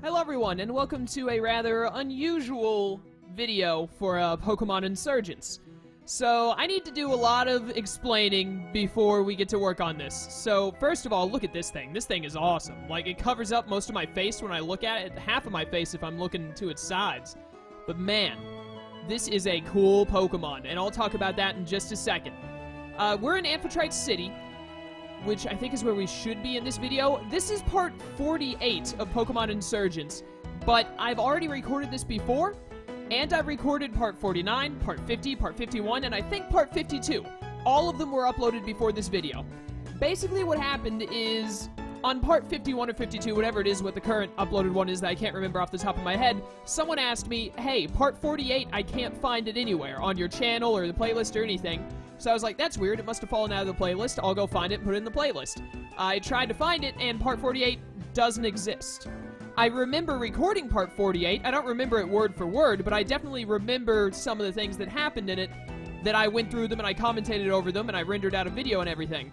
Hello everyone, and welcome to a rather unusual video for Pokémon Insurgence. So, I need to do a lot of explaining before we get to work on this. So, first of all, look at this thing. This thing is awesome. Like, it covers up most of my face when I look at it, half of my face if I'm looking to its sides. But man, this is a cool Pokemon, and I'll talk about that in just a second. We're in Amphitrite City, which I think is where we should be in this video. This is part 48 of Pokémon Insurgence, but I've already recorded this before, and I've recorded part 49, part 50, part 51, and I think part 52. All of them were uploaded before this video. Basically what happened is, on part 51 or 52, whatever it is, what the current uploaded one is that I can't remember off the top of my head, someone asked me, hey, part 48, I can't find it anywhere, on your channel or the playlist or anything. So I was like, that's weird, it must have fallen out of the playlist, I'll go find it and put it in the playlist. I tried to find it, and part 48 doesn't exist. I remember recording part 48, I don't remember it word for word, but I definitely remember some of the things that happened in it, that I went through them and I commentated over them and I rendered out a video and everything.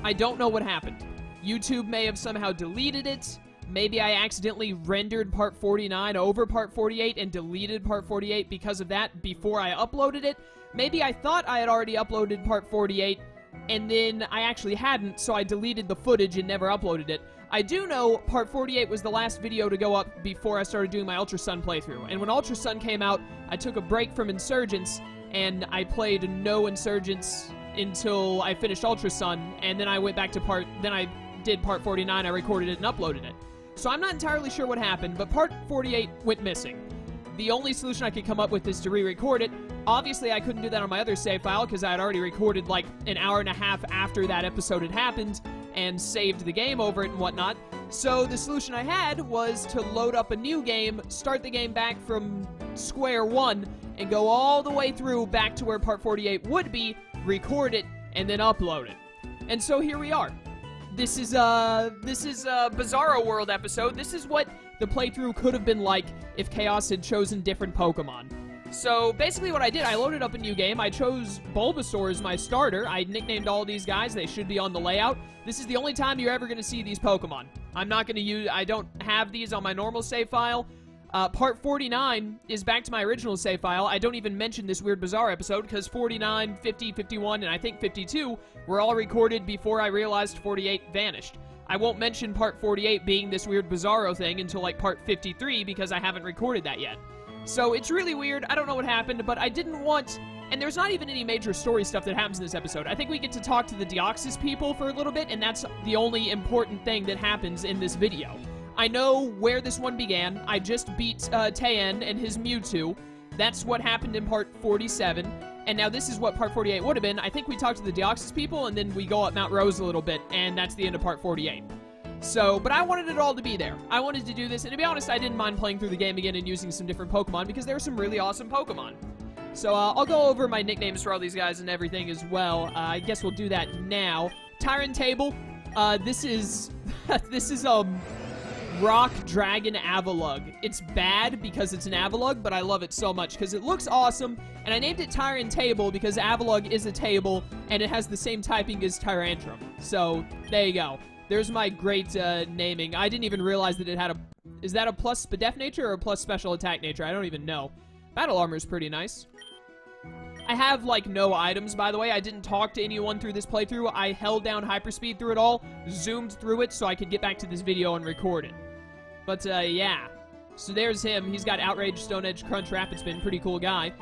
I don't know what happened. YouTube may have somehow deleted it, maybe I accidentally rendered part 49 over part 48 and deleted part 48 because of that before I uploaded it. Maybe I thought I had already uploaded part 48, and then I actually hadn't, so I deleted the footage and never uploaded it. I do know part 48 was the last video to go up before I started doing my Ultra Sun playthrough, and when Ultra Sun came out, I took a break from Insurgence, and I played no Insurgence until I finished Ultra Sun, and then I went back to then I did part 49, I recorded it and uploaded it. So I'm not entirely sure what happened, but part 48 went missing. The only solution I could come up with is to re-record it. Obviously, I couldn't do that on my other save file because I had already recorded like an hour and a half after that episode had happened and saved the game over it and whatnot. So the solution I had was to load up a new game, start the game back from square one, and go all the way through back to where part 48 would be, record it, and then upload it. And so here we are. This is a Bizarro World episode. This is what the playthrough could have been like if Chaos had chosen different Pokemon. So basically what I did, I loaded up a new game. I chose Bulbasaur as my starter. I nicknamed all these guys. They should be on the layout. This is the only time you're ever going to see these Pokemon. I don't have these on my normal save file. Part 49 is back to my original save file. I don't even mention this weird Bizarre episode because 49, 50, 51, and I think 52 were all recorded before I realized 48 vanished. I won't mention part 48 being this weird Bizarro thing until like part 53 because I haven't recorded that yet. So it's really weird. I don't know what happened, but I didn't want... And there's not even any major story stuff that happens in this episode. I think we get to talk to the Deoxys people for a little bit, and that's the only important thing that happens in this video. I know where this one began. I just beat Taen and his Mewtwo. That's what happened in part 47. And now this is what part 48 would have been. I think we talked to the Deoxys people, and then we go up Mount Rose a little bit, and that's the end of part 48. So, but I wanted it all to be there. I wanted to do this, and to be honest, I didn't mind playing through the game again and using some different Pokemon, because there were some really awesome Pokemon. So, I'll go over my nicknames for all these guys and everything as well. I guess we'll do that now. Tyrant Table. This is Rock Dragon Avalugg. It's bad because it's an Avalugg, but I love it so much because it looks awesome, and I named it Tyrant Table because Avalugg is a table, and it has the same typing as Tyrantrum. So, there you go. There's my great naming. I didn't even realize that it had a... Is that a plus Def nature or a plus special attack nature? I don't even know. Battle armor is pretty nice. I have, like, no items, by the way. I didn't talk to anyone through this playthrough. I held down hyperspeed through it all, zoomed through it so I could get back to this video and record it. But, yeah. So there's him. He's got Outrage, Stone Edge, Crunch, Rapid Spin. Pretty cool guy.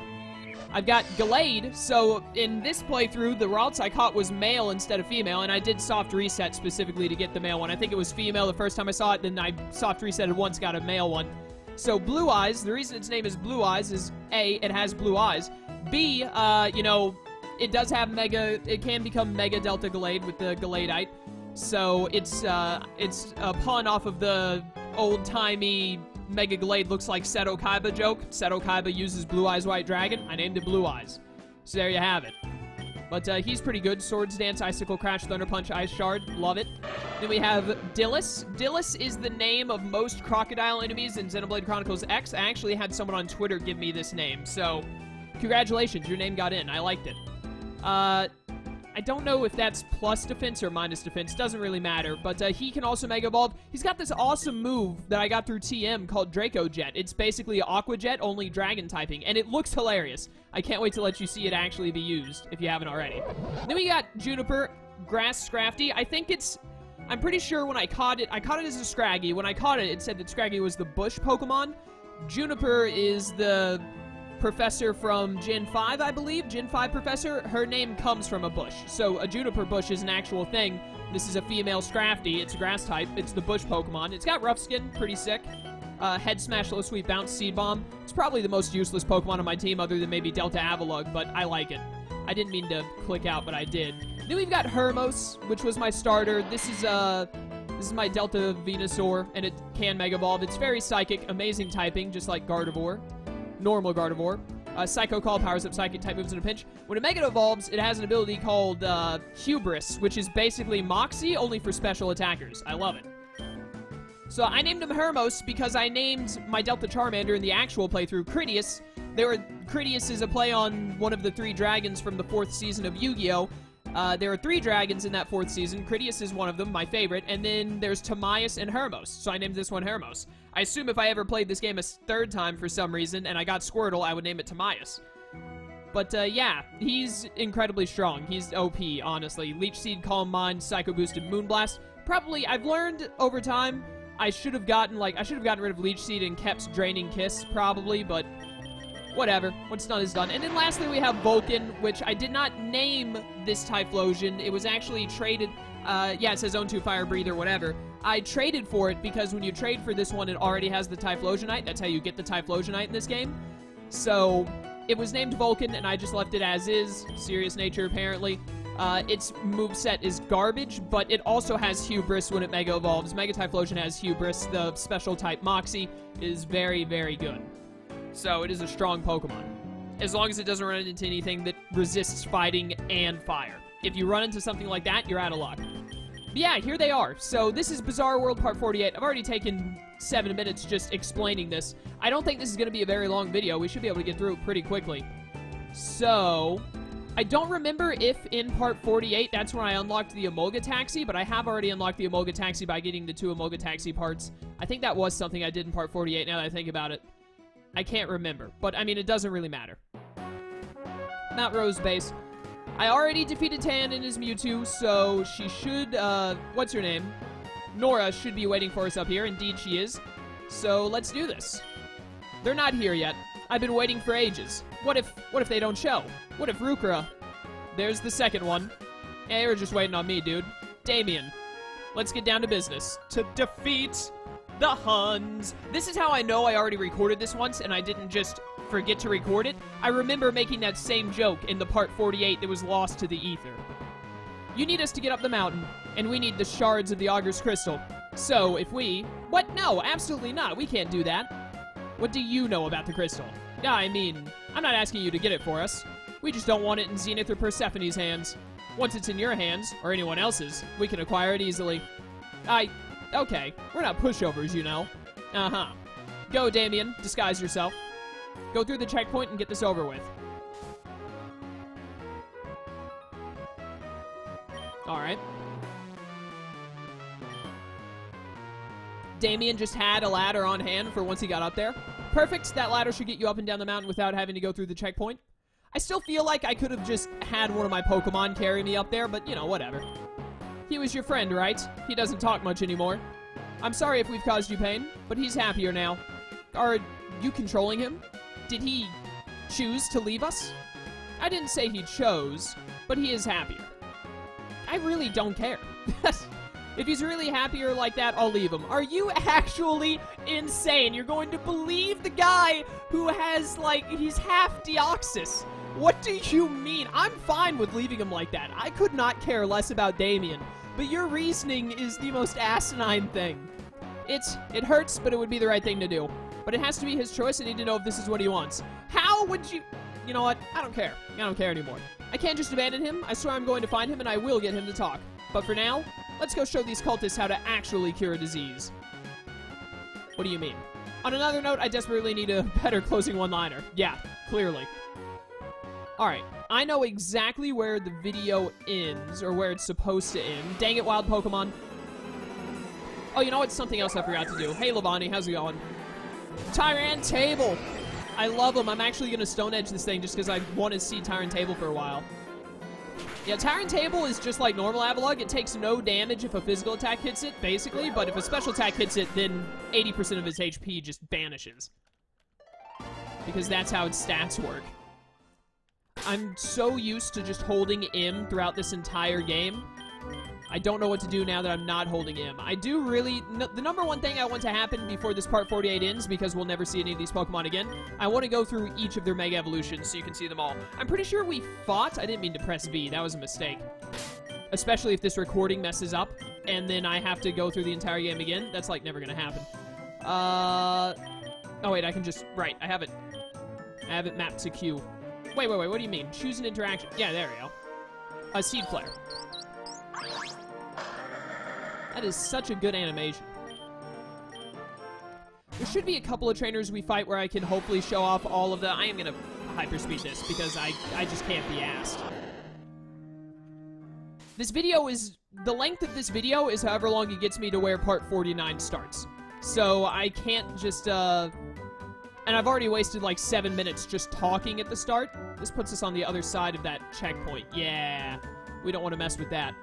I've got Gallade. So in this playthrough, the routes I caught was male instead of female, and I did soft reset specifically to get the male one. I think it was female the first time I saw it, then I soft resetted once, got a male one. So Blue Eyes, the reason its name is Blue Eyes is A, it has blue eyes. B, you know, it does have it can become Mega Delta Gallade with the Galladeite. So it's a pun off of the old-timey Mega Gallade looks like Seto Kaiba joke. Seto Kaiba uses Blue Eyes White Dragon. I named it Blue Eyes. So there you have it. But he's pretty good. Swords Dance, Icicle Crash, Thunder Punch, Ice Shard. Love it. Then we have Dillis. Dillis is the name of most crocodile enemies in Xenoblade Chronicles X. I actually had someone on Twitter give me this name. So, congratulations. Your name got in. I liked it. I don't know if that's plus defense or minus defense. Doesn't really matter. But he can also Mega Evolve. He's got this awesome move that I got through TM called Draco Jet. It's basically Aqua Jet, only Dragon typing. And it looks hilarious. I can't wait to let you see it actually be used, if you haven't already. Then we got Juniper, Grass Scrafty. I think it's... I'm pretty sure when I caught it as a Scraggy. When I caught it, it said that Scraggy was the bush Pokemon. Juniper is the... professor from Gen 5, I believe. Gen 5 professor. Her name comes from a bush. So a juniper bush is an actual thing. This is a female Scrafty. It's a grass type. It's the bush Pokemon. It's got rough skin. Pretty sick. Head Smash, Low Sweep, Bounce, Seed Bomb. It's probably the most useless Pokemon on my team other than maybe Delta Avalugg, but I like it. I didn't mean to click out, but I did. Then we've got Hermos, which was my starter. This is my Delta Venusaur, and it can Mega Evolve. It's very psychic, amazing typing, just like Gardevoir. Normal Gardevoir. Psycho Call powers up psychic type moves in a pinch. When it Mega Evolves, it has an ability called Hubris, which is basically Moxie, only for special attackers. I love it. So I named him Hermos because I named my Delta Charmander in the actual playthrough Critias. Critias is a play on one of the 3 dragons from the 4th season of Yu-Gi-Oh! There are 3 dragons in that 4th season. Critias is one of them, my favorite. And then there's Timaeus and Hermos. So I named this one Hermos. I assume if I ever played this game a 3rd time for some reason and I got Squirtle, I would name it Timaeus. But, yeah, he's incredibly strong. He's OP, honestly. Leech Seed, Calm Mind, Psycho Boosted, Moonblast. Probably, I've learned over time, I should have gotten rid of Leech Seed and kept Draining Kiss, probably, but... whatever. What's done is done. And then lastly, we have Vulcan, which I did not name this Typhlosion. It was actually traded... yeah, it says Zone 2 Fire Breather, whatever. I traded for it because when you trade for this one, it already has the Typhlosionite. That's how you get the Typhlosionite in this game. So, it was named Vulcan, and I just left it as is. Serious nature, apparently. Its moveset is garbage, but it also has Hubris when it Mega Evolves. Mega Typhlosion has Hubris. The special type Moxie is very, very good. So, it is a strong Pokemon. As long as it doesn't run into anything that resists fighting and fire. If you run into something like that, you're out of luck. But yeah, here they are. So, this is Bizarro World Part 48. I've already taken 7 minutes just explaining this. I don't think this is going to be a very long video. We should be able to get through it pretty quickly. So, I don't remember if in Part 48 that's when I unlocked the Emolga Taxi, but I have already unlocked the Emolga Taxi by getting the 2 Emolga Taxi parts. I think that was something I did in Part 48 now that I think about it. I can't remember, but I mean, it doesn't really matter. Mount Rose Base. I already defeated Tan and his Mewtwo, so she should, what's her name? Nora should be waiting for us up here. Indeed she is. So let's do this. They're not here yet. I've been waiting for ages. What if they don't show? What if Rukra? There's the second one. Hey, you're just waiting on me, dude. Damien. Let's get down to business. To defeat the Huns. This is how I know I already recorded this once and I didn't just forget to record it. I remember making that same joke in the Part 48 that was lost to the ether. You need us to get up the mountain, and we need the shards of the Augur's Crystal. So, if we... What? No, absolutely not. We can't do that. What do you know about the crystal? Yeah, I mean, I'm not asking you to get it for us. We just don't want it in Zenith or Persephone's hands. Once it's in your hands, or anyone else's, we can acquire it easily. Okay, we're not pushovers, you know. Uh-huh. Go, Damien. Disguise yourself. Go through the checkpoint and get this over with. Alright. Damien just had a ladder on hand for once he got up there. Perfect. That ladder should get you up and down the mountain without having to go through the checkpoint. I still feel like I could have just had one of my Pokemon carry me up there, but, you know, whatever. He was your friend, right? He doesn't talk much anymore. I'm sorry if we've caused you pain, but he's happier now. Are you controlling him? Did he choose to leave us? I didn't say he chose, but he is happier. I really don't care. If he's really happier like that, I'll leave him. Are you actually insane? You're going to believe the guy who has, like, he's half Deoxys. What do you mean? I'm fine with leaving him like that. I could not care less about Damien. But your reasoning is the most asinine thing. It hurts, but it would be the right thing to do. But it has to be his choice. I need to know if this is what he wants. How would you... You know what? I don't care. I don't care anymore. I can't just abandon him. I swear I'm going to find him, and I will get him to talk. But for now, let's go show these cultists how to actually cure a disease. What do you mean? On another note, I desperately need a better closing one-liner. Yeah, clearly. Alright, I know exactly where the video ends, or where it's supposed to end. Dang it, wild Pokemon. Oh, you know what? Something else I forgot to do. Hey, Lavani, how's it going? Tyrant Table! I love them. I'm actually going to Stone Edge this thing just because I want to see Tyrant Table for a while. Yeah, Tyrant Table is just like normal Avalugg. It takes no damage if a physical attack hits it, basically, but if a special attack hits it, then 80% of its HP just vanishes. Because that's how its stats work. I'm so used to just holding M throughout this entire game. I don't know what to do now that I'm not holding M. I do really... the number one thing I want to happen before this part 48 ends, because we'll never see any of these Pokemon again, I want to go through each of their Mega Evolutions so you can see them all. I'm pretty sure we fought... I didn't mean to press V. That was a mistake. Especially if this recording messes up, and then I have to go through the entire game again. That's, like, never gonna happen. Oh, wait, I can just... Right, I have it. I have it mapped to Q. Wait, what do you mean? Choose an interaction. Yeah, there we go. A Seed Flare. That is such a good animation. There should be a couple of trainers we fight where I can hopefully show off all of the... I am going to hyperspeed this because I just can't be asked. This video is... The length of this video is however long it gets me to where part 49 starts. So I can't just... And I've already wasted like 7 minutes just talking at the start. This puts us on the other side of that checkpoint. Yeah, we don't want to mess with that.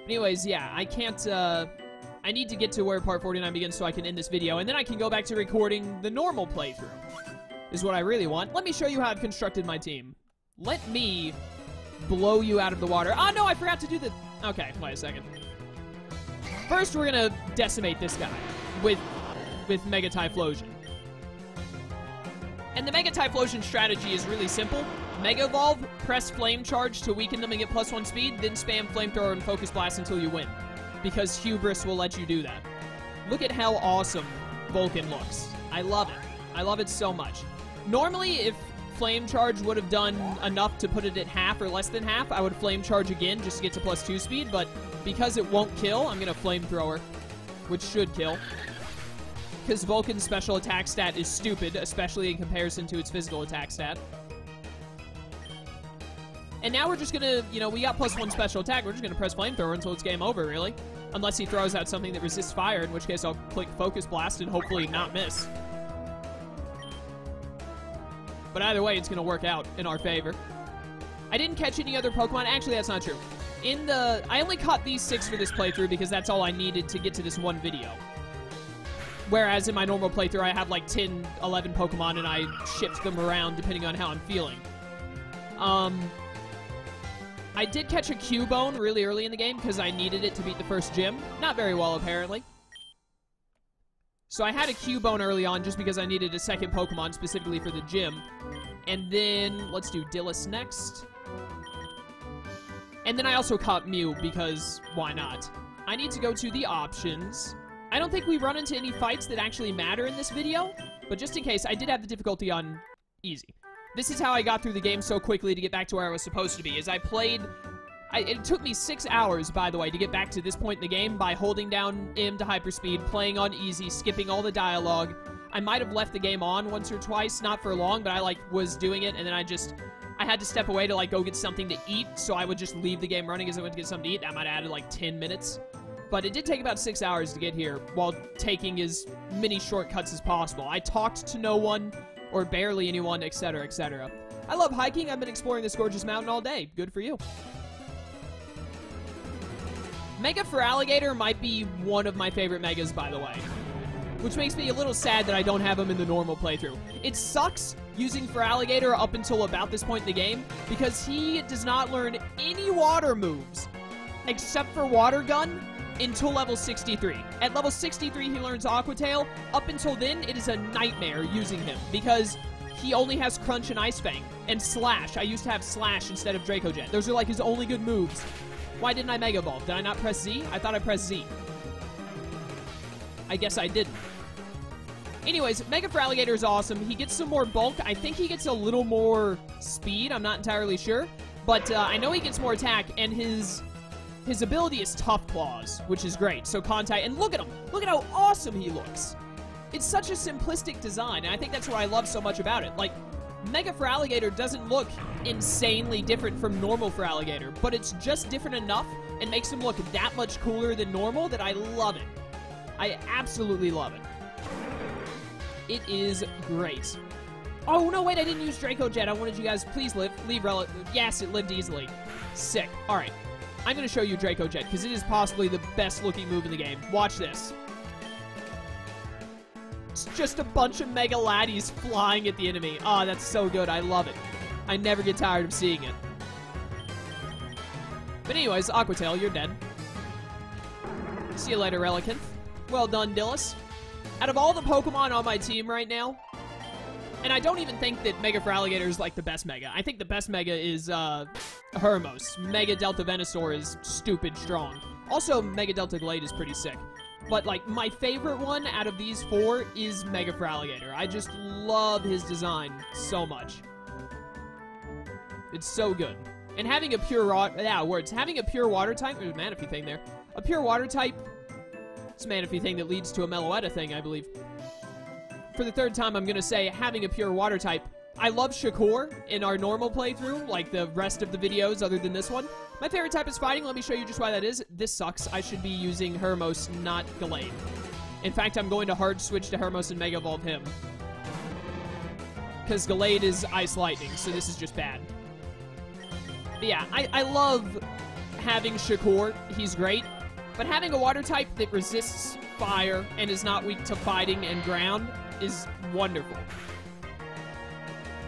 Anyways, yeah, I can't, I need to get to where part 49 begins so I can end this video, and then I can go back to recording the normal playthrough, is what I really want. Let me show you how I've constructed my team. Let me blow you out of the water. Oh, no, I forgot to do the... Okay, wait a second. First, we're gonna decimate this guy with Mega Typhlosion. And the Mega Typhlosion strategy is really simple. Mega Evolve, press Flame Charge to weaken them and get +1 speed, then spam Flamethrower and Focus Blast until you win. Because Hubris will let you do that. Look at how awesome Vulcan looks. I love it. I love it so much. Normally, if Flame Charge would have done enough to put it at half or less than half, I would Flame Charge again just to get to +2 speed, but because it won't kill, I'm going to Flamethrower, which should kill. Because Vulcan's special attack stat is stupid, especially in comparison to its physical attack stat. And now we're just gonna, you know, we got +1 special attack. We're just gonna press Flamethrower until it's game over, really. Unless he throws out something that resists fire, in which case I'll click Focus Blast and hopefully not miss. But either way, it's gonna work out in our favor. I didn't catch any other Pokemon. Actually, that's not true. I only caught these 6 for this playthrough because that's all I needed to get to this one video. Whereas in my normal playthrough, I have like 10, 11 Pokemon and I shift them around depending on how I'm feeling. I did catch a Cubone really early in the game because I needed it to beat the first gym. Not very well, apparently. So I had a Cubone early on just because I needed a second Pokemon specifically for the gym. And then, let's do Dillis next. And then I also caught Mew because why not? I need to go to the options. I don't think we run into any fights that actually matter in this video, but just in case, I did have the difficulty on easy. This is how I got through the game so quickly to get back to where I was supposed to be, is I played... it took me 6 hours, by the way, to get back to this point in the game by holding down M to hyperspeed, playing on easy, skipping all the dialogue. I might have left the game on once or twice, not for long, but I, like, was doing it, and then I had to step away to, like, go get something to eat, so I would just leave the game running as I went to get something to eat. That might have added, like, 10 minutes. But it did take about 6 hours to get here, while taking as many shortcuts as possible. I talked to no one, or barely anyone, etc., etc. I love hiking. I've been exploring this gorgeous mountain all day. Good for you. Mega Feraligatr might be one of my favorite Megas, by the way. Which makes me a little sad that I don't have him in the normal playthrough. It sucks using Feraligatr up until about this point in the game, because he does not learn any water moves, except for Water Gun, until level 63. At level 63, he learns Aqua Tail. Up until then, it is a nightmare using him, because he only has Crunch and Ice Fang. And Slash. I used to have Slash instead of Draco Jet. Those are like his only good moves. Why didn't I Mega Evolve? Did I not press Z? I thought I pressed Z. I guess I didn't. Anyways, Mega Feraligatr is awesome. He gets some more bulk. I think he gets a little more speed. I'm not entirely sure. But I know he gets more attack, and his ability is Tough Claws, which is great. So Contact, and look at him. Look at how awesome he looks. It's such a simplistic design, and I think that's what I love so much about it. Like, Mega Feraligatr doesn't look insanely different from normal Feraligatr, but it's just different enough and makes him look that much cooler than normal that I love it. I absolutely love it. It is great. Oh, no, wait, I didn't use Draco Jet. I wanted you guys, please leave Relic. Yes, it lived easily. Sick. All right. I'm going to show you Draco Jet, because it is possibly the best-looking move in the game. Watch this. It's just a bunch of Mega Laddies flying at the enemy. Oh, that's so good. I love it. I never get tired of seeing it. But anyways, Aquatail, you're dead. See you later, Relicanth. Well done, Dillis. Out of all the Pokemon on my team right now, and I don't even think that Mega Feraligatr is, like, the best Mega. I think the best Mega is, Hermos. Mega Delta Venusaur is stupid strong. Also, Mega Delta Glade is pretty sick. But, like, my favorite one out of these four is Mega Feraligatr. I just love his design so much. It's so good. And having a pure having a pure water type, there's a Manaphy thing there. A pure water type, it's a Manaphy thing that leads to a Meloetta thing, I believe. For the third time, I'm going to say having a pure water type. I love Shakur in our normal playthrough, like the rest of the videos other than this one. My favorite type is fighting. Let me show you just why that is. This sucks. I should be using Hermos, not Gallade. In fact, I'm going to hard switch to Hermos and Mega Evolve him. Because Gallade is Ice Lightning, so this is just bad. But yeah, I love having Shakur. He's great. But having a water type that resists fire and is not weak to fighting and ground is wonderful.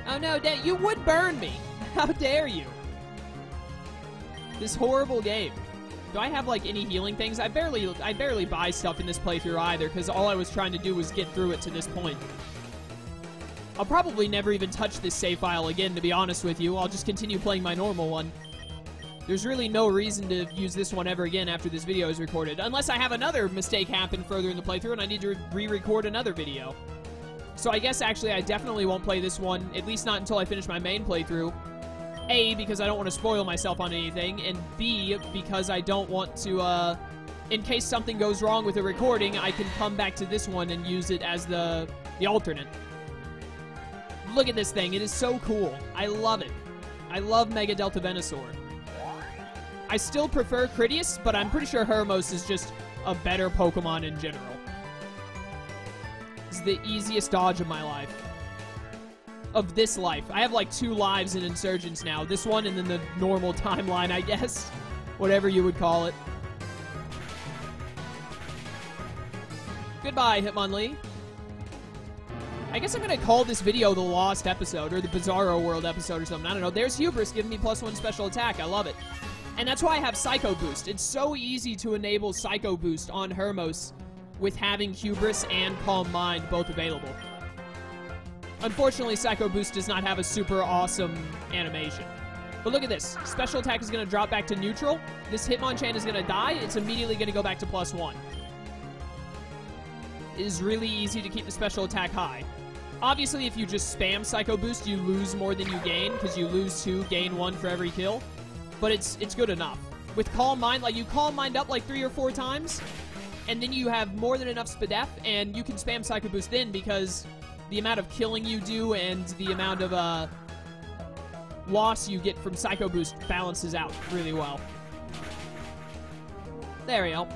Oh no, Dad, you would burn me. How dare you? This horrible game. Do I have, like, any healing things? I barely buy stuff in this playthrough either, because all I was trying to do was get through it to this point. I'll probably never even touch this save file again, to be honest with you. I'll just continue playing my normal one. There's really no reason to use this one ever again after this video is recorded, unless I have another mistake happen further in the playthrough and I need to re-record another video. So I guess, actually, I definitely won't play this one, at least not until I finish my main playthrough. A, because I don't want to spoil myself on anything, and B, because I don't want to, in case something goes wrong with the recording, I can come back to this one and use it as the alternate. Look at this thing. It is so cool. I love it. I love Mega Delta Venusaur. I still prefer Critias, but I'm pretty sure Hermos is just a better Pokemon in general. It's the easiest dodge of my life. Of this life. I have like 2 lives in Insurgence now. This one and then the normal timeline, I guess. Whatever you would call it. Goodbye, Hitmonlee. I guess I'm going to call this video the Lost episode, or the Bizarro World episode or something. I don't know. There's Hubris giving me +1 special attack. I love it. And that's why I have Psycho Boost. It's so easy to enable Psycho Boost on Hermos with having Hubris and Calm Mind both available. Unfortunately, Psycho Boost does not have a super awesome animation. But look at this. Special attack is going to drop back to neutral. This Hitmonchan is going to die. It's immediately going to go back to +1. It is really easy to keep the special attack high. Obviously, if you just spam Psycho Boost, you lose more than you gain, because you lose 2, gain 1 for every kill. But it's good enough. With Calm Mind, like, you Calm Mind up like 3 or 4 times, and then you have more than enough Spadef, and you can spam Psycho Boost then, because the amount of killing you do and the amount of loss you get from Psycho Boost balances out really well. There we go.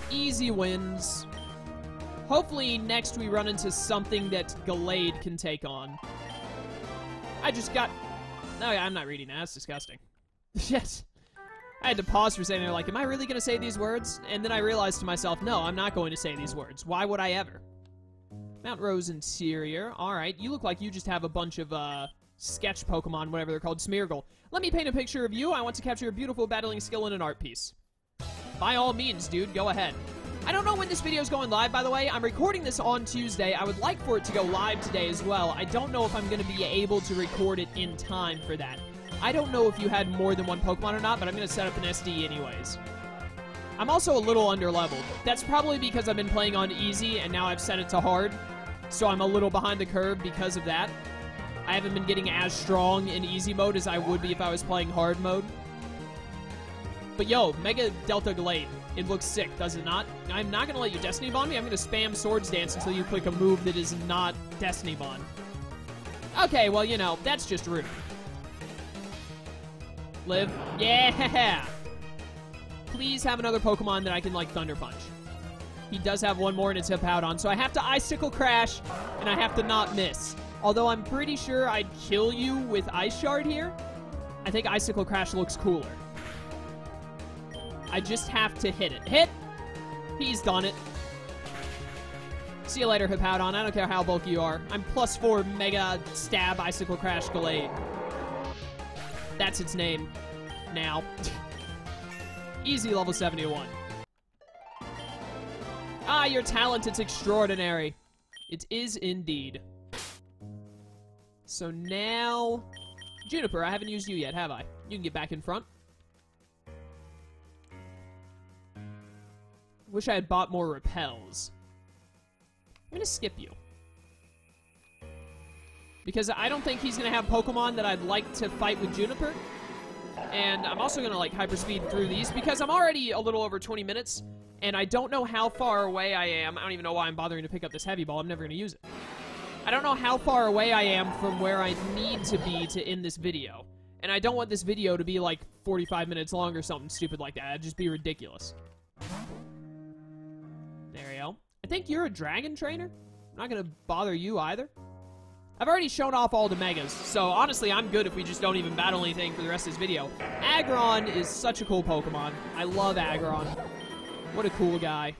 Easy wins. Hopefully next we run into something that Gallade can take on. I just got... No, I'm not reading that. That's disgusting. Yes. I had to pause for a second. They're like, am I really going to say these words? And then I realized to myself, no, I'm not going to say these words. Why would I ever? Mount Rose Interior. Alright, you look like you just have a bunch of, sketch Pokemon, whatever they're called, Smeargle. Let me paint a picture of you. I want to capture your beautiful battling skill in an art piece. By all means, dude, go ahead. I don't know when this video is going live, by the way. I'm recording this on Tuesday. I would like for it to go live today as well. I don't know if I'm going to be able to record it in time for that. I don't know if you had more than 1 Pokemon or not, but I'm going to set up an SD anyways. I'm also a little underleveled. That's probably because I've been playing on easy, and now I've set it to hard. So I'm a little behind the curve because of that. I haven't been getting as strong in easy mode as I would be if I was playing hard mode. But yo, Mega Delta Glade. It looks sick, does it not? I'm not going to let you Destiny Bond me. I'm going to spam Swords Dance until you click a move that is not Destiny Bond. Okay, well, you know, that's just rude. Live. Yeah! Please have another Pokemon that I can, like, Thunder Punch. He does have one more, and it's Hippowdon, so I have to Icicle Crash, and I have to not miss. Although I'm pretty sure I'd kill you with Ice Shard here. I think Icicle Crash looks cooler. I just have to hit it. Hit! He's done it. See you later, Hippowdon. I don't care how bulky you are. I'm +4 Mega Stab Icicle Crash Glade. That's its name. Now. Easy level 71. Ah, your talent, it's extraordinary. It is indeed. So now... Juniper, I haven't used you yet, have I? You can get back in front. Wish I had bought more repels. I'm gonna skip you. Because I don't think he's gonna have Pokemon that I'd like to fight with Juniper. And I'm also gonna, like, hyperspeed through these because I'm already a little over 20 minutes, and I don't know how far away I am. I don't even know why I'm bothering to pick up this heavy ball. I'm never gonna use it. I don't know how far away I am from where I need to be to end this video. And I don't want this video to be, like, 45 minutes long or something stupid like that. It'd just be ridiculous. There we go. I think you're a dragon trainer. I'm not gonna bother you either. I've already shown off all the Megas, so honestly, I'm good if we just don't even battle anything for the rest of this video. Aggron is such a cool Pokemon. I love Aggron. What a cool guy.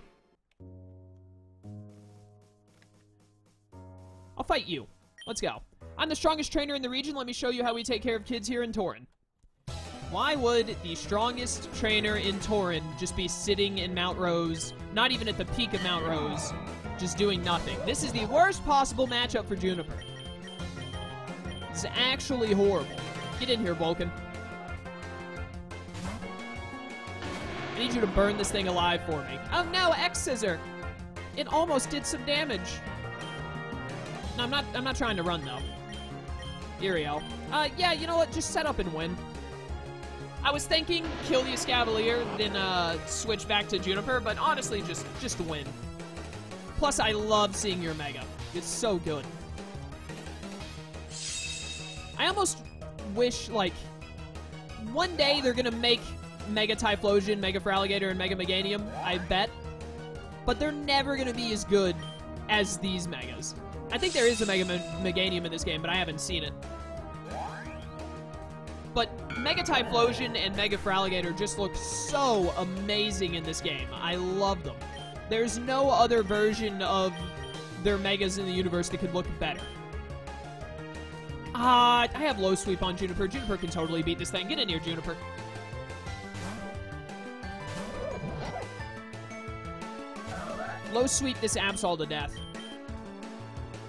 I'll fight you. Let's go. I'm the strongest trainer in the region. Let me show you how we take care of kids here in Torren. Why would the strongest trainer in Torren just be sitting in Mount Rose, not even at the peak of Mount Rose, just doing nothing? This is the worst possible matchup for Juniper. It's actually horrible. Get in here, Vulcan. I need you to burn this thing alive for me. Oh no, X-Scissor! It almost did some damage. No, I'm not trying to run, though. Here we go. Yeah, you know what? Just set up and win. I was thinking kill the Escavalier, then switch back to Juniper, but honestly, just win. Plus, I love seeing your Mega. It's so good. I almost wish, like, one day they're gonna make Mega Typhlosion, Mega Feraligatr, and Mega Meganium, I bet. But they're never gonna be as good as these Megas. I think there is a Mega Meganium in this game, but I haven't seen it. But Mega Typhlosion and Mega Feraligatr just look so amazing in this game. I love them. There's no other version of their Megas in the universe that could look better. I have low sweep on Juniper. Juniper can totally beat this thing. Get in here, Juniper. Low sweep this Absol to death.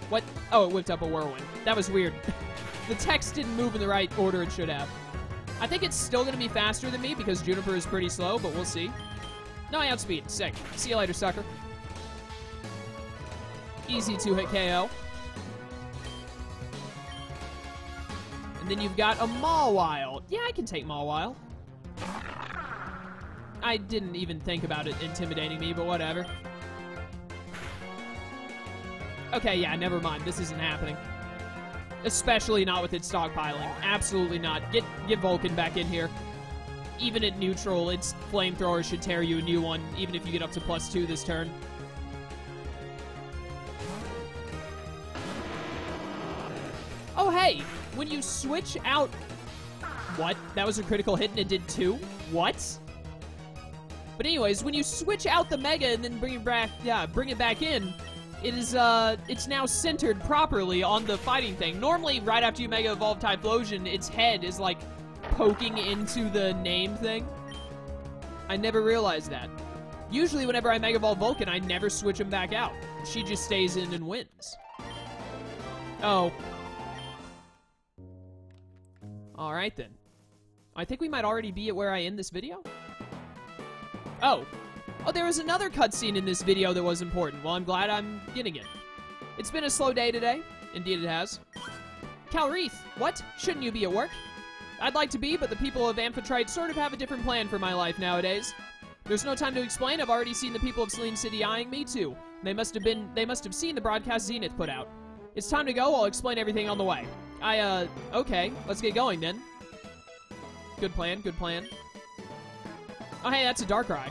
What? Oh, it whipped up a Whirlwind. That was weird. The text didn't move in the right order it should have. I think it's still going to be faster than me because Juniper is pretty slow, but we'll see. No, I outspeed. Sick. See you later, sucker. Easy two-hit KO. And then you've got a Mawile. Yeah, I can take Mawile. I didn't even think about it intimidating me, but whatever. Okay, yeah, never mind. This isn't happening. Especially not with its stockpiling. Absolutely not. Get Vulcan back in here. Even at neutral, its flamethrower should tear you a new one, even if you get up to +2 this turn. Oh, hey! When you switch out... What? That was a critical hit and it did 2? What? But anyways, when you switch out the Mega and then bring it back in, it is, it's now centered properly on the fighting thing. Normally, right after you Mega Evolve Typhlosion, its head is, like, poking into the name thing. I never realized that. Usually, whenever I Mega Evolve Vulcan, I never switch him back out. She just stays in and wins. Oh. Alright, then. I think we might already be at where I end this video. Oh. Oh, there was another cutscene in this video that was important. Well, I'm glad I'm getting it. It's been a slow day today. Indeed it has. Calreath, what? Shouldn't you be at work? I'd like to be, but the people of Amphitrite sort of have a different plan for my life nowadays. There's no time to explain. I've already seen the people of Selene City eyeing me, too. They must have seen the broadcast Zenith put out. It's time to go. I'll explain everything on the way. Okay. Let's get going then. Good plan, good plan. Oh, hey, that's a Darkrai.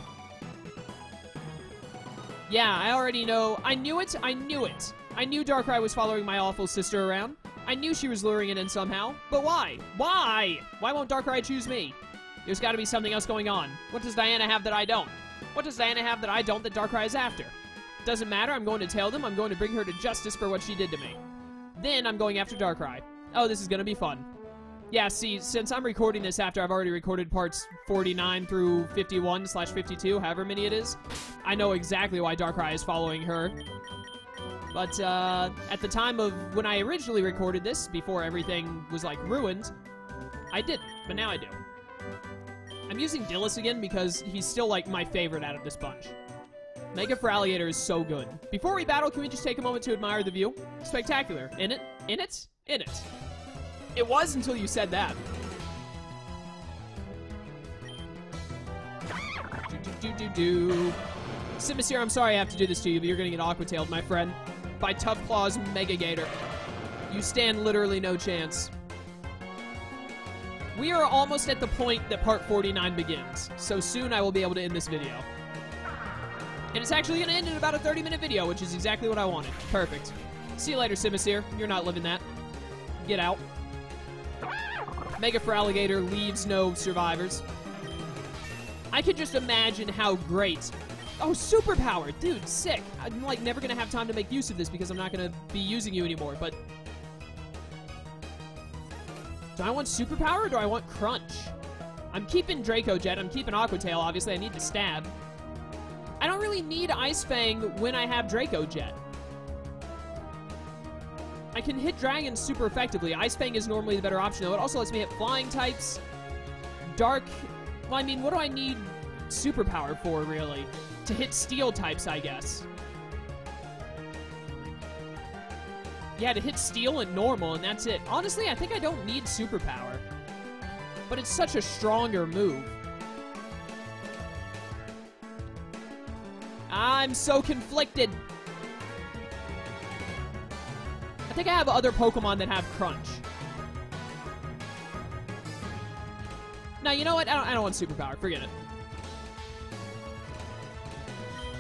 Yeah, I already know. I knew it. I knew it. I knew Darkrai was following my awful sister around. I knew she was luring it in somehow. But why? Why? Why won't Darkrai choose me? There's got to be something else going on. What does Diana have that I don't? What does Diana have that I don't that Darkrai is after? Doesn't matter. I'm going to tail them. I'm going to bring her to justice for what she did to me. Then I'm going after Darkrai. Oh, this is going to be fun. Yeah, see, since I'm recording this after I've already recorded parts 49 through 51/52, however many it is, I know exactly why Darkrai is following her. But, at the time of when I originally recorded this, before everything was, like, ruined, I didn't, but now I do. I'm using Dillis again because he's still, like, my favorite out of this bunch. Mega Feraligatr is so good. Before we battle, can we just take a moment to admire the view? Spectacular. In it? In it? In it. It was until you said that. Simisear, I'm sorry I have to do this to you, but you're gonna get aquatailed, my friend. By Tough Claw's Mega Gator. You stand literally no chance. We are almost at the point that part 49 begins, so soon I will be able to end this video. And it's actually gonna end in about a 30-minute video, which is exactly what I wanted. Perfect. See you later, Simisear. You're not living that. Get out. Mega Feraligatr leaves no survivors. I can just imagine how great... Oh, superpower! Dude, sick. I'm, like, never gonna have time to make use of this because I'm not gonna be using you anymore, but... Do I want superpower or do I want crunch? I'm keeping Draco Jet. I'm keeping Aqua Tail, obviously. I need to stab. I don't really need Ice Fang when I have Draco Jet. I can hit dragons super effectively. Ice Fang is normally the better option, though. It also lets me hit flying types. Dark... Well, I mean, what do I need superpower for, really? To hit steel types, I guess. Yeah, to hit steel and normal, and that's it. Honestly, I think I don't need superpower. But it's such a stronger move. I'm so conflicted. I think I have other Pokemon that have Crunch. No, you know what? I don't want superpower. Forget it.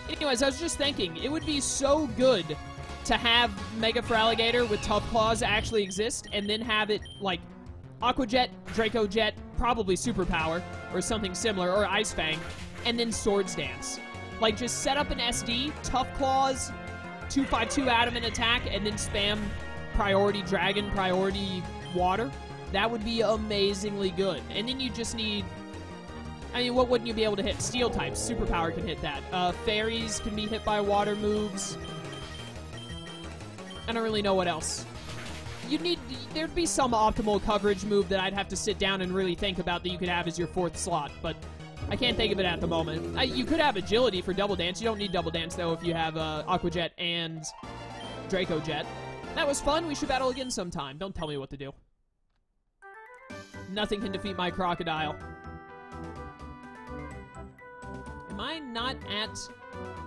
Anyways, I was just thinking, it would be so good to have Mega Feraligatr with Tough Claws actually exist, and then have it, like, Aqua Jet, Draco Jet, probably superpower, or something similar, or Ice Fang, and then Swords Dance. Like, just set up an SD, Tough Claws, 252 Adamant attack, and then spam priority Dragon, priority Water. That would be amazingly good. And then you just need... I mean, what wouldn't you be able to hit? Steel types. Superpower can hit that. Fairies can be hit by water moves. I don't really know what else. You'd need... There'd be some optimal coverage move that I'd have to sit down and really think about that you could have as your 4th slot, but I can't think of it at the moment. You could have Agility for Double Dance. You don't need Double Dance, though, if you have Aqua Jet and Draco Jet. That was fun. We should battle again sometime. Don't tell me what to do. Nothing can defeat my crocodile. Am I not at...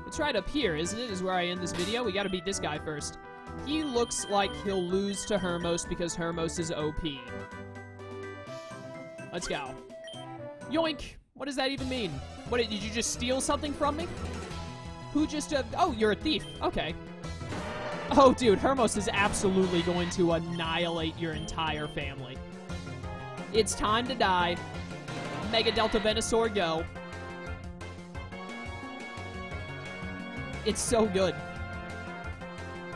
It's right up here, isn't it? Is where I end this video. We gotta beat this guy first. He looks like he'll lose to Hermos because Hermos is OP. Let's go. Yoink! What does that even mean? What, did you just steal something from me? Who just... oh, you're a thief. Okay. Oh, dude, Hermos is absolutely going to annihilate your entire family. It's time to die. Mega Delta Venusaur, go. It's so good.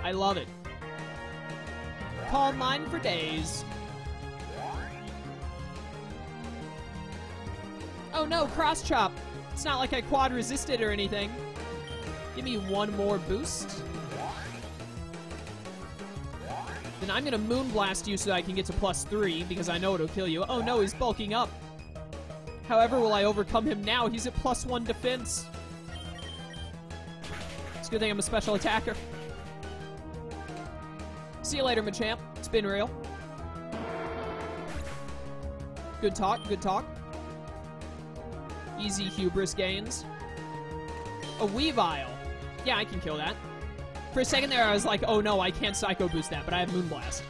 I love it. Calm mind for days. Oh no, Cross Chop. It's not like I quad resisted or anything. Give me one more boost. Then I'm gonna Moonblast you so that I can get to +3 because I know it'll kill you. Oh no, he's bulking up. However, will I overcome him now? He's at +1 defense. It's a good thing I'm a special attacker. See you later, Machamp. It's been real. Good talk, good talk. Easy hubris gains. A Weavile. Yeah, I can kill that. For a second there, I was like, oh no, I can't Psycho Boost that, but I have Moonblast.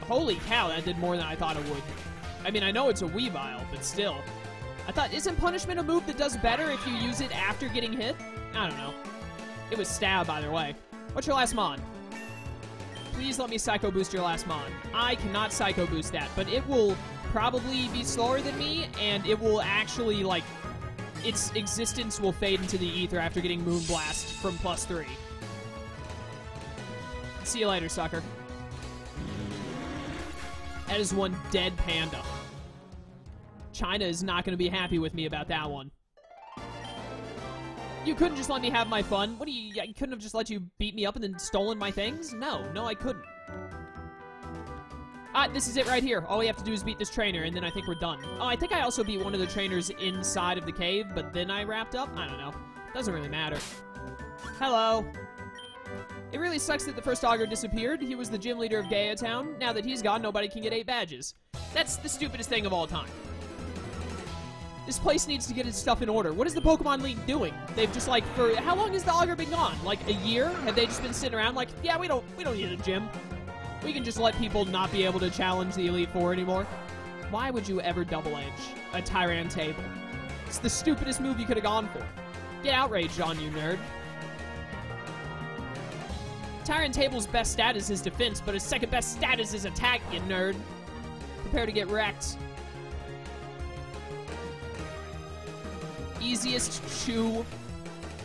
Holy cow, that did more than I thought it would. I mean, I know it's a Weavile, but still. I thought, isn't Punishment a move that does better if you use it after getting hit? I don't know. It was Stab either way. What's your last Mon? Please let me Psycho Boost your last Mon. I cannot Psycho Boost that, but it will probably be slower than me, and it will actually, like, its existence will fade into the ether after getting Moonblast from +3. See you later, sucker. That is one dead panda. China is not going to be happy with me about that one. You couldn't just let me have my fun? What do you... I couldn't have just let you beat me up and then stolen my things? No, I couldn't. This is it right here. All we have to do is beat this trainer, and then I think we're done. Oh, I think I also beat one of the trainers inside of the cave, but then I wrapped up? I don't know. Doesn't really matter. Hello. It really sucks that the first Augur disappeared. He was the gym leader of Gaia Town. Now that he's gone, nobody can get 8 badges. That's the stupidest thing of all time. This place needs to get its stuff in order. What is the Pokemon League doing? They've just, like, for... How long has the Augur been gone? Like, a year? Have they just been sitting around like, yeah, we don't need a gym. We can just let people not be able to challenge the Elite Four anymore. Why would you ever double edge a Tyrant Table? It's the stupidest move you could have gone for. Get outraged on you, nerd. Tyrant Table's best stat is his defense, but his second best stat is his attack, you nerd. Prepare to get wrecked. Easiest chew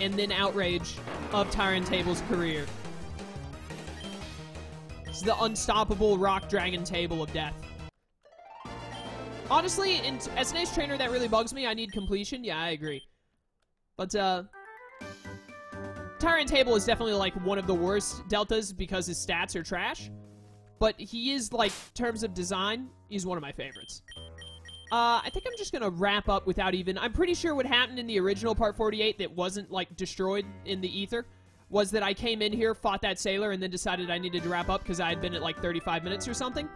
and then outrage of Tyrant Table's career. It's the unstoppable rock dragon table of death. Honestly, as an ace trainer, that really bugs me. I need completion. Yeah, I agree. But, Tyrant Table is definitely, like, one of the worst deltas because his stats are trash. But he is, like, in terms of design, he's one of my favorites. I think I'm just gonna wrap up without even... I'm pretty sure what happened in the original Part 48 that wasn't, like, destroyed in the ether was that I came in here, fought that sailor, and then decided I needed to wrap up because I had been at, like, 35 minutes or something.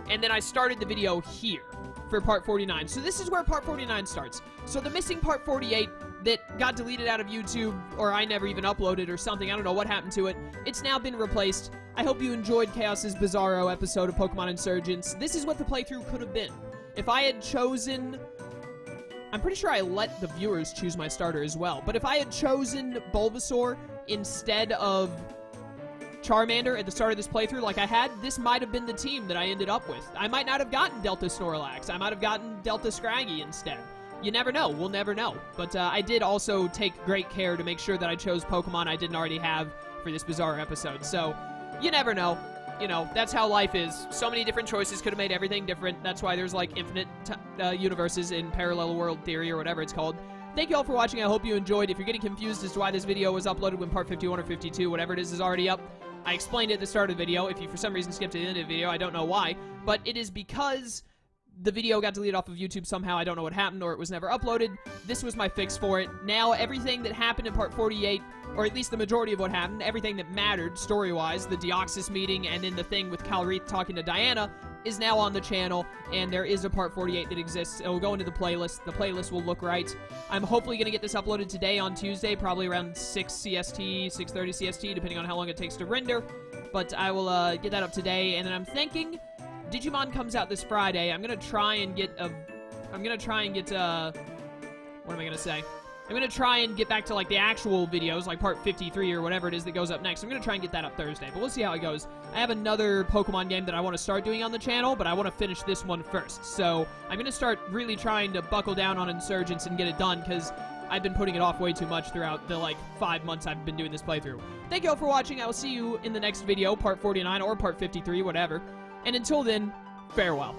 And then I started the video here for Part 49. So this is where Part 49 starts. So the missing Part 48 that got deleted out of YouTube, or I never even uploaded or something, I don't know what happened to it, it's now been replaced. I hope you enjoyed Chaos's Bizarro episode of Pokémon Insurgence. This is what the playthrough could have been. If I had chosen... I'm pretty sure I let the viewers choose my starter as well, but if I had chosen Bulbasaur instead of Charmander at the start of this playthrough like I had, this might have been the team that I ended up with. I might not have gotten Delta Snorlax. I might have gotten Delta Scraggy instead. You never know. We'll never know. But I did also take great care to make sure that I chose Pokemon I didn't already have for this Bizarro episode. So, you never know. You know, that's how life is. So many different choices could have made everything different. That's why there's, like, infinite universes in parallel world theory or whatever it's called. Thank you all for watching. I hope you enjoyed. If you're getting confused as to why this video was uploaded when Part 51 or 52, whatever it is already up, I explained it at the start of the video. If you for some reason skipped to the end of the video, I don't know why. But it is because the video got deleted off of YouTube somehow. I don't know what happened, or it was never uploaded. This was my fix for it. Now, everything that happened in Part 48, or at least the majority of what happened, everything that mattered story-wise, the Deoxys meeting and then the thing with Calreath talking to Diana, is now on the channel, and there is a Part 48 that exists. It will go into the playlist. The playlist will look right. I'm hopefully going to get this uploaded today on Tuesday, probably around 6 CST, 6:30 CST, depending on how long it takes to render. But I will get that up today, and then I'm thinking Digimon comes out this Friday. I'm going to try and get what am I going to say? I'm going to try and get back to, like, the actual videos, like Part 53 or whatever it is that goes up next. I'm going to try and get that up Thursday, but we'll see how it goes. I have another Pokemon game that I want to start doing on the channel, but I want to finish this one first. So I'm going to start really trying to buckle down on Insurgence and get it done, because I've been putting it off way too much throughout the, like, 5 months I've been doing this playthrough. Thank you all for watching. I will see you in the next video, Part 49 or Part 53, whatever. And until then, farewell.